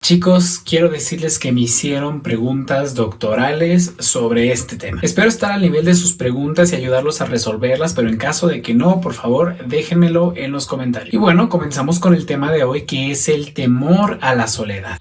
Chicos, quiero decirles que me hicieron preguntas doctorales sobre este tema. Espero estar al nivel de sus preguntas y ayudarlos a resolverlas, pero en caso de que no, por favor, déjenmelo en los comentarios. Y bueno, comenzamos con el tema de hoy, que es el temor a la soledad.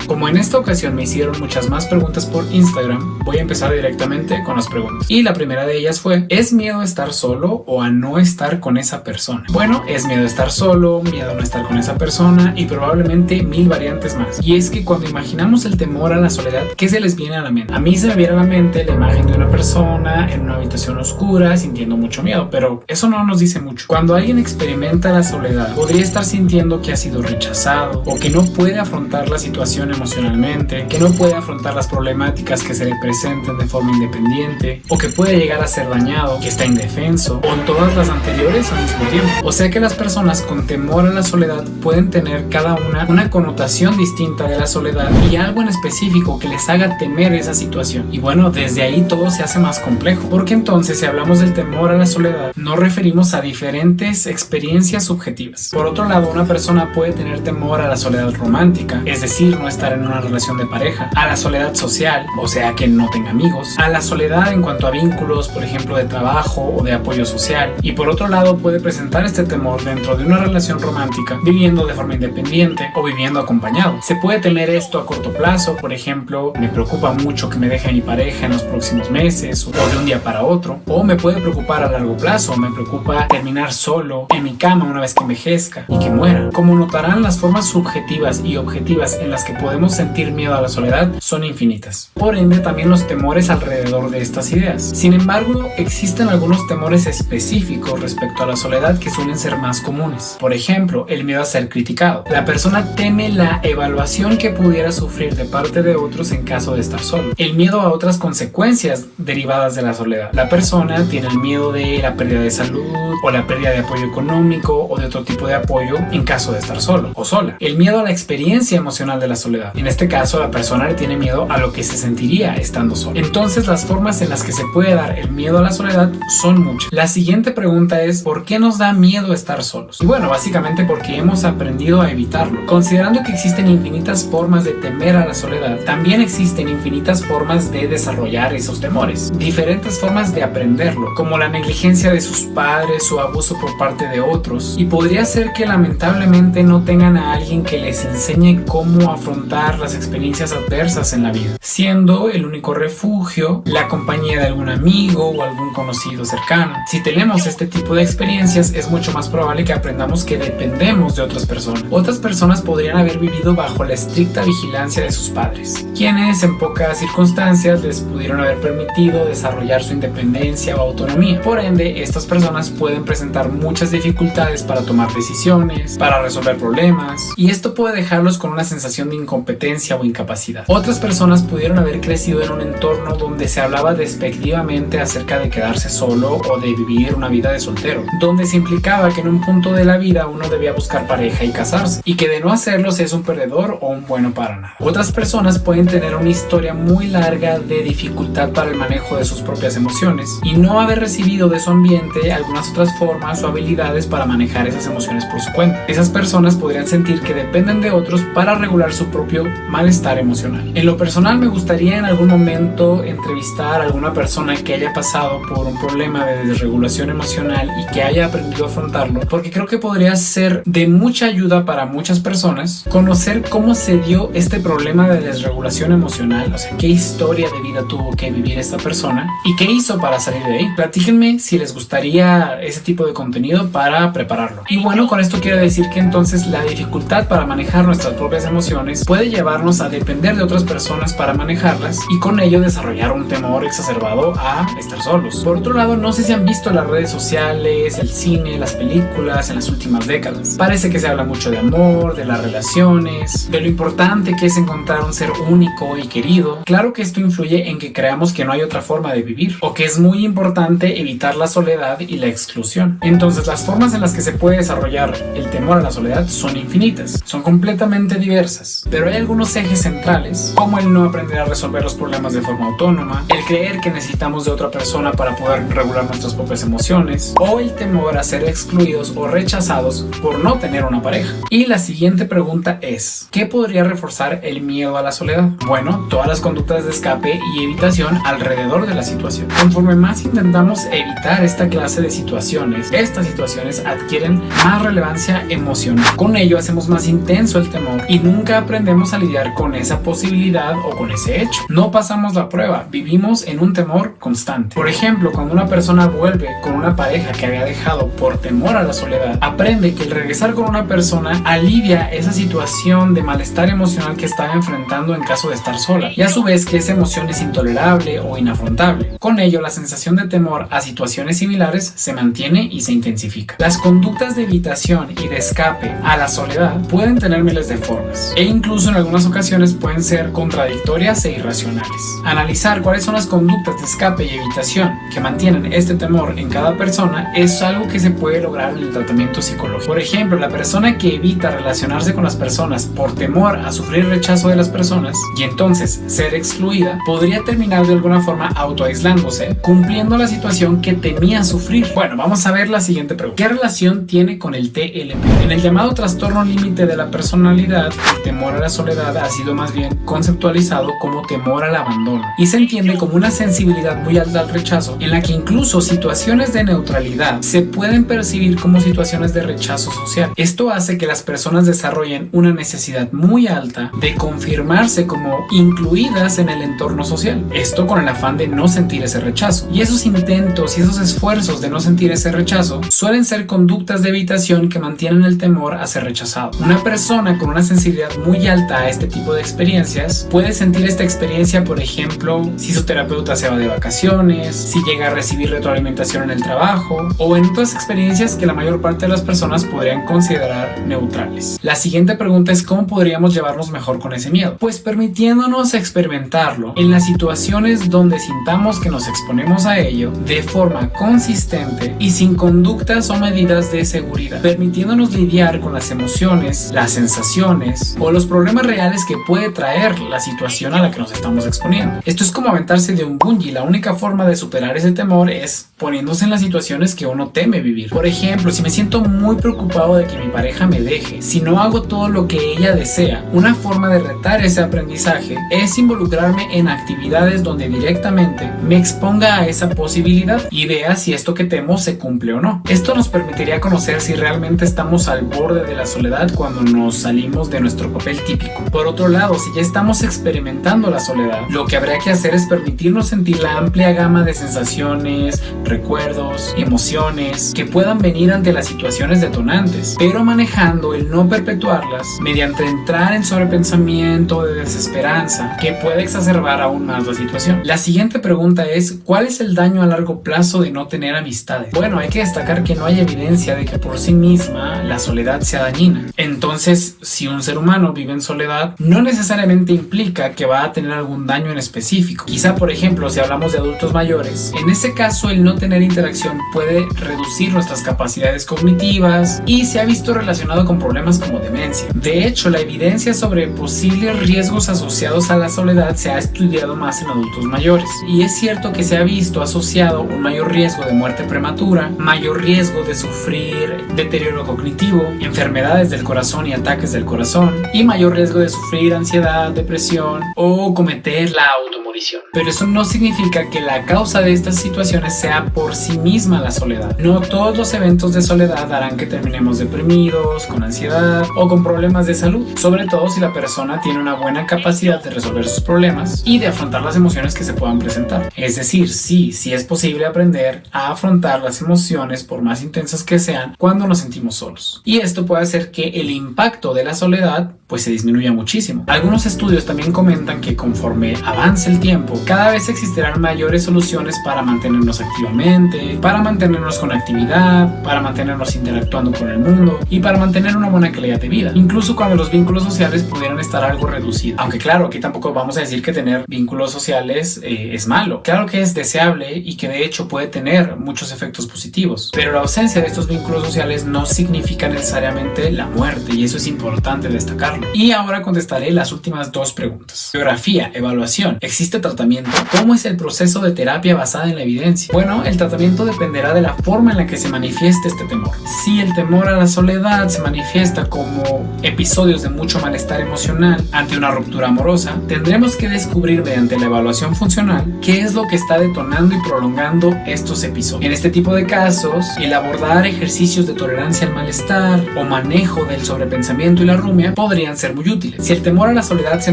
Como en esta ocasión me hicieron muchas más preguntas por Instagram, voy a empezar directamente con las preguntas. Y la primera de ellas fue: ¿es miedo a estar solo o a no estar con esa persona? Bueno, es miedo a estar solo, miedo a no estar con esa persona y probablemente 1000 variantes más. Y es que cuando imaginamos el temor a la soledad, ¿qué se les viene a la mente? A mí se me viene a la mente la imagen de una persona en una habitación oscura sintiendo mucho miedo, pero eso no nos dice mucho. Cuando alguien experimenta la soledad, podría estar sintiendo que ha sido rechazado o que no puede afrontar la situación emocionalmente, que no puede afrontar las problemáticas que se le presenten de forma independiente, o que puede llegar a ser dañado, que está indefenso, o todas las anteriores al mismo tiempo. O sea que las personas con temor a la soledad pueden tener cada una connotación distinta de la soledad y algo en específico que les haga temer esa situación. Y bueno, desde ahí todo se hace más complejo, porque entonces si hablamos del temor a la soledad, nos referimos a diferentes experiencias subjetivas. Por otro lado, una persona puede tener temor a la soledad romántica, es decir, no estar en una relación de pareja, a la soledad social, o sea que no tenga amigos, a la soledad en cuanto a vínculos, por ejemplo de trabajo o de apoyo social, y por otro lado puede presentar este temor dentro de una relación romántica, viviendo de forma independiente o viviendo acompañado. Se puede temer esto a corto plazo, por ejemplo, me preocupa mucho que me deje mi pareja en los próximos meses o de un día para otro, o me puede preocupar a largo plazo, me preocupa terminar solo en mi cama una vez que envejezca y que muera. Como notarán, las formas subjetivas y objetivas en las que podemos sentir miedo a la soledad son infinitas. Por ende, también los temores alrededor de estas ideas. Sin embargo, existen algunos temores específicos respecto a la soledad que suelen ser más comunes. Por ejemplo, el miedo a ser criticado. La persona teme la evaluación que pudiera sufrir de parte de otros en caso de estar solo. El miedo a otras consecuencias derivadas de la soledad. La persona tiene el miedo de la pérdida de salud o la pérdida de apoyo económico o de otro tipo de apoyo en caso de estar solo o sola. El miedo a la experiencia emocional de la soledad. En este caso, la persona le tiene miedo a lo que se sentiría estando sola. Entonces, las formas en las que se puede dar el miedo a la soledad son muchas. La siguiente pregunta es: ¿por qué nos da miedo estar solos? Y bueno, básicamente porque hemos aprendido a evitarlo. Considerando que existen infinitas formas de temer a la soledad, también existen infinitas formas de desarrollar esos temores. Diferentes formas de aprenderlo, como la negligencia de sus padres o abuso por parte de otros. Y podría ser que lamentablemente no tengan a alguien que les enseñe cómo afrontar las experiencias adversas en la vida, siendo el único refugio la compañía de algún amigo o algún conocido cercano. Si tenemos este tipo de experiencias, es mucho más probable que aprendamos que dependemos de otras personas. Otras personas podrían haber vivido bajo la estricta vigilancia de sus padres, quienes en pocas circunstancias les pudieron haber permitido desarrollar su independencia o autonomía. Por ende, estas personas pueden presentar muchas dificultades para tomar decisiones, para resolver problemas, y esto puede dejarlos con una sensación de incompetencia o incapacidad. Otras personas pudieron haber crecido en un entorno donde se hablaba despectivamente acerca de quedarse solo o de vivir una vida de soltero, donde se implicaba que en un punto de la vida uno debía buscar pareja y casarse, y que de no hacerlo se es un perdedor o un bueno para nada. Otras personas pueden tener una historia muy larga de dificultad para el manejo de sus propias emociones y no haber recibido de su ambiente algunas otras formas o habilidades para manejar esas emociones por su cuenta. Esas personas podrían sentir que dependen de otros para regular su propio malestar emocional. En lo personal, me gustaría en algún momento entrevistar a alguna persona que haya pasado por un problema de desregulación emocional y que haya aprendido a afrontarlo, porque creo que podría ser de mucha ayuda para muchas personas conocer cómo se dio este problema de desregulación emocional, o sea, qué historia de vida tuvo que vivir esta persona y qué hizo para salir de ahí. Platíquenme si les gustaría ese tipo de contenido para prepararlo. Y bueno, con esto quiero decir que entonces la dificultad para manejar nuestras propias emociones puede llevarnos a depender de otras personas para manejarlas y con ello desarrollar un temor exacerbado a estar solos. Por otro lado, no sé si han visto las redes sociales, el cine, las películas en las últimas décadas. Parece que se habla mucho de amor, de las relaciones, de lo importante que es encontrar un ser único y querido. Claro que esto influye en que creamos que no hay otra forma de vivir o que es muy importante evitar la soledad y la exclusión. Entonces, las formas en las que se puede desarrollar el temor a la soledad son infinitas, son completamente diversas, pero hay algunos ejes centrales, como el no aprender a resolver los problemas de forma autónoma, el creer que necesitamos de otra persona para poder regular nuestras propias emociones, o el temor a ser excluidos o rechazados por no tener una pareja. Y la siguiente pregunta es, ¿qué podría reforzar el miedo a la soledad? Bueno, todas las conductas de escape y evitación alrededor de la situación. Conforme más intentamos evitar esta clase de situaciones, estas situaciones adquieren más relevancia emocional. Con ello hacemos más intenso el temor y nunca aprendemos a lidiar con esa posibilidad o con ese hecho. No pasamos la prueba, vivimos en un temor constante. Por ejemplo, cuando una persona vuelve con una pareja que había dejado por temor a la soledad, aprende que el regresar con una persona alivia esa situación de malestar emocional que estaba enfrentando en caso de estar sola, y a su vez que esa emoción es intolerable o inafrontable. Con ello, la sensación de temor a situaciones similares se mantiene y se intensifica. Las conductas de evitación y de escape a la soledad pueden tener miles de formas e incluso en algunas ocasiones pueden ser contradictorias e irracionales. Analizar cuáles son las conductas de escape y evitación que mantienen este temor en cada persona es algo que se puede lograr en el tratamiento psicológico. Por ejemplo, la persona que evita relacionarse con las personas por temor a sufrir rechazo de las personas y entonces ser excluida, podría terminar de alguna forma autoaislándose, cumpliendo la situación que temía sufrir. Bueno, vamos a ver la siguiente pregunta. ¿Qué relación tiene con el TLP? En el llamado trastorno límite de la personalidad, el temor a la soledad ha sido más bien conceptualizado como temor al abandono y se entiende como una sensibilidad muy alta al rechazo, en la que incluso situaciones de neutralidad se pueden percibir como situaciones de rechazo social. Esto hace que las personas desarrollen una necesidad muy alta de confirmarse como incluidas en el entorno social. Esto con el afán de no sentir ese rechazo. Y esos intentos y esos esfuerzos de no sentir ese rechazo suelen ser conductas de evitación que mantienen el temor a ser rechazado. Una persona con una sensibilidad muy alta a este tipo de experiencias puede sentir esta experiencia, por ejemplo, si su terapeuta se va de vacaciones, si llega a recibir retroalimentación en el trabajo o en otras experiencias que la mayor parte de las personas podrían considerar neutrales. La siguiente pregunta es ¿cómo podríamos llevarnos mejor con ese miedo? Pues permitiéndonos experimentarlo en las situaciones donde sintamos que nos exponemos a ello de forma consistente y sin conductas o medidas de seguridad, permitiéndonos lidiar con las emociones, las sensaciones o los problemas reales que puede traer la situación a la que nos estamos exponiendo. Esto es como aventarse de un bungee. La única forma de superar ese temor es poniéndose en las situaciones que uno teme vivir. Por ejemplo, si me siento muy preocupado de que mi pareja me deje, si no hago todo lo que ella desea, una forma de retar ese aprendizaje es involucrarme en actividades donde directamente me exponga a esa posibilidad y vea si esto que temo se cumple o no. Esto nos permitiría conocer si realmente estamos al borde de la soledad cuando nos salimos de nuestro papel típico. Por otro lado, si ya estamos experimentando la soledad, lo que habría que hacer es permitirnos sentir la amplia gama de sensaciones, recuerdos, emociones que puedan venir ante las situaciones detonantes, pero manejando el no perpetuarlas mediante entrar en sobrepensamiento de desesperanza que puede exacerbar aún más la situación. La siguiente pregunta es ¿cuál es el daño a largo plazo de no tener amistades? Bueno, hay que destacar que no hay evidencia de que por sí misma la soledad sea dañina. Entonces, si un ser humano vive en soledad, no necesariamente implica que va a tener algún daño en específico. Quizá, por ejemplo, si hablamos de adultos mayores, en ese caso el no tener interacción puede reducir nuestras capacidades cognitivas y se ha visto relacionado con problemas como demencia. De hecho, la evidencia sobre posibles riesgos asociados a la soledad se ha estudiado más en adultos mayores y es cierto que se ha visto asociado un mayor riesgo de muerte prematura, mayor riesgo de sufrir deterioro cognitivo, enfermedades del corazón y ataques del corazón y mayor riesgo de sufrir ansiedad, depresión o cometer la automorición. Pero eso no significa que la causa de estas situaciones sea por sí misma la soledad. No todos los eventos de soledad harán que terminemos deprimidos, con ansiedad o con problemas de salud, sobre todo si la persona tiene una buena capacidad de resolver sus problemas y de afrontar las emociones que se puedan presentar. Es decir, sí es posible aprender a afrontar las emociones por más intensas que sean cuando nos sentimos solos. Y esto puede hacer que el impacto de la soledad pues se disminuya muchísimo. Algunos estudios también comentan que conforme avance el tiempo tiempo, cada vez existirán mayores soluciones para mantenernos activamente, para mantenernos con actividad, para mantenernos interactuando con el mundo y para mantener una buena calidad de vida, incluso cuando los vínculos sociales pudieran estar algo reducidos. Aunque claro, aquí tampoco vamos a decir que tener vínculos sociales es malo. Claro que es deseable y que de hecho puede tener muchos efectos positivos, pero la ausencia de estos vínculos sociales no significa necesariamente la muerte, y eso es importante destacarlo. Y ahora contestaré las últimas dos preguntas. Biografía, evaluación, ¿existe tratamiento? ¿Cómo es el proceso de terapia basada en la evidencia? Bueno, el tratamiento dependerá de la forma en la que se manifieste este temor. Si el temor a la soledad se manifiesta como episodios de mucho malestar emocional ante una ruptura amorosa, tendremos que descubrir mediante la evaluación funcional qué es lo que está detonando y prolongando estos episodios. En este tipo de casos, el abordar ejercicios de tolerancia al malestar o manejo del sobrepensamiento y la rumia podrían ser muy útiles. Si el temor a la soledad se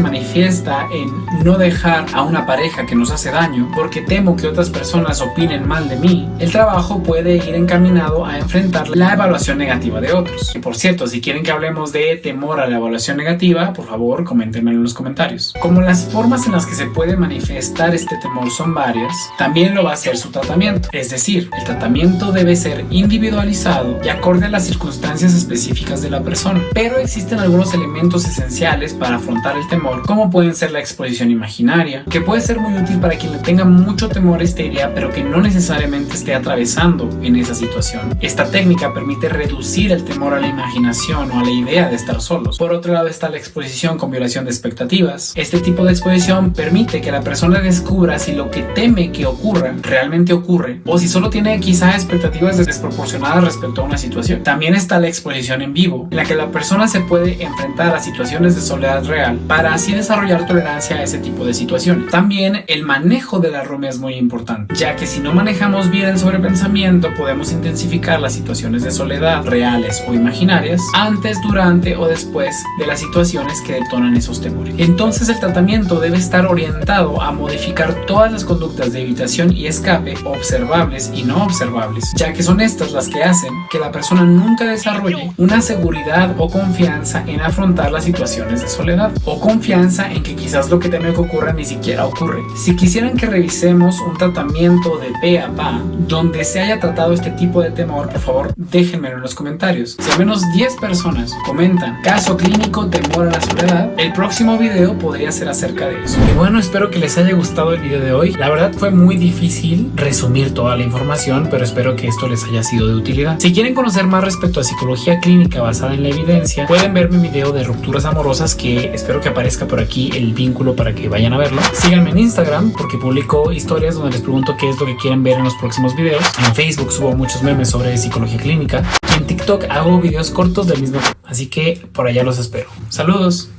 manifiesta en no dejar a una pareja que nos hace daño porque temo que otras personas opinen mal de mí, el trabajo puede ir encaminado a enfrentar la evaluación negativa de otros. Y por cierto, si quieren que hablemos de temor a la evaluación negativa, por favor coméntenmelo en los comentarios. Como las formas en las que se puede manifestar este temor son varias, también lo va a ser su tratamiento. Es decir, el tratamiento debe ser individualizado y acorde a las circunstancias específicas de la persona. Pero existen algunos elementos esenciales para afrontar el temor, como pueden ser la exposición imaginaria, que puede ser muy útil para quien le tenga mucho temor a esta idea, pero que no necesariamente esté atravesando en esa situación. Esta técnica permite reducir el temor a la imaginación o a la idea de estar solos. Por otro lado está la exposición con violación de expectativas. Este tipo de exposición permite que la persona descubra si lo que teme que ocurra realmente ocurre, o si solo tiene quizá expectativas desproporcionadas respecto a una situación. También está la exposición en vivo, en la que la persona se puede enfrentar a situaciones de soledad real para así desarrollar tolerancia a ese tipo de situaciones. También el manejo de la rumia es muy importante, ya que si no manejamos bien el sobrepensamiento podemos intensificar las situaciones de soledad reales o imaginarias antes, durante o después de las situaciones que detonan esos temores. Entonces el tratamiento debe estar orientado a modificar todas las conductas de evitación y escape, observables y no observables, ya que son estas las que hacen que la persona nunca desarrolle una seguridad o confianza en afrontar las situaciones de soledad, o confianza en que quizás lo que teme que ocurra ni siquiera ocurre. Si quisieran que revisemos un tratamiento de pe a pa donde se haya tratado este tipo de temor, por favor déjenmelo en los comentarios. Si al menos 10 personas comentan caso clínico temor a la soledad, el próximo video podría ser acerca de eso. Y bueno, espero que les haya gustado el video de hoy. La verdad fue muy difícil resumir toda la información, pero espero que esto les haya sido de utilidad. Si quieren conocer más respecto a psicología clínica basada en la evidencia, pueden ver mi video de rupturas amorosas, que espero que aparezca por aquí el vínculo para que vayan a verlo. Síganme en Instagram porque publico historias donde les pregunto qué es lo que quieren ver en los próximos videos. En Facebook subo muchos memes sobre psicología clínica y en TikTok hago videos cortos del mismo tema. Así que por allá los espero. Saludos.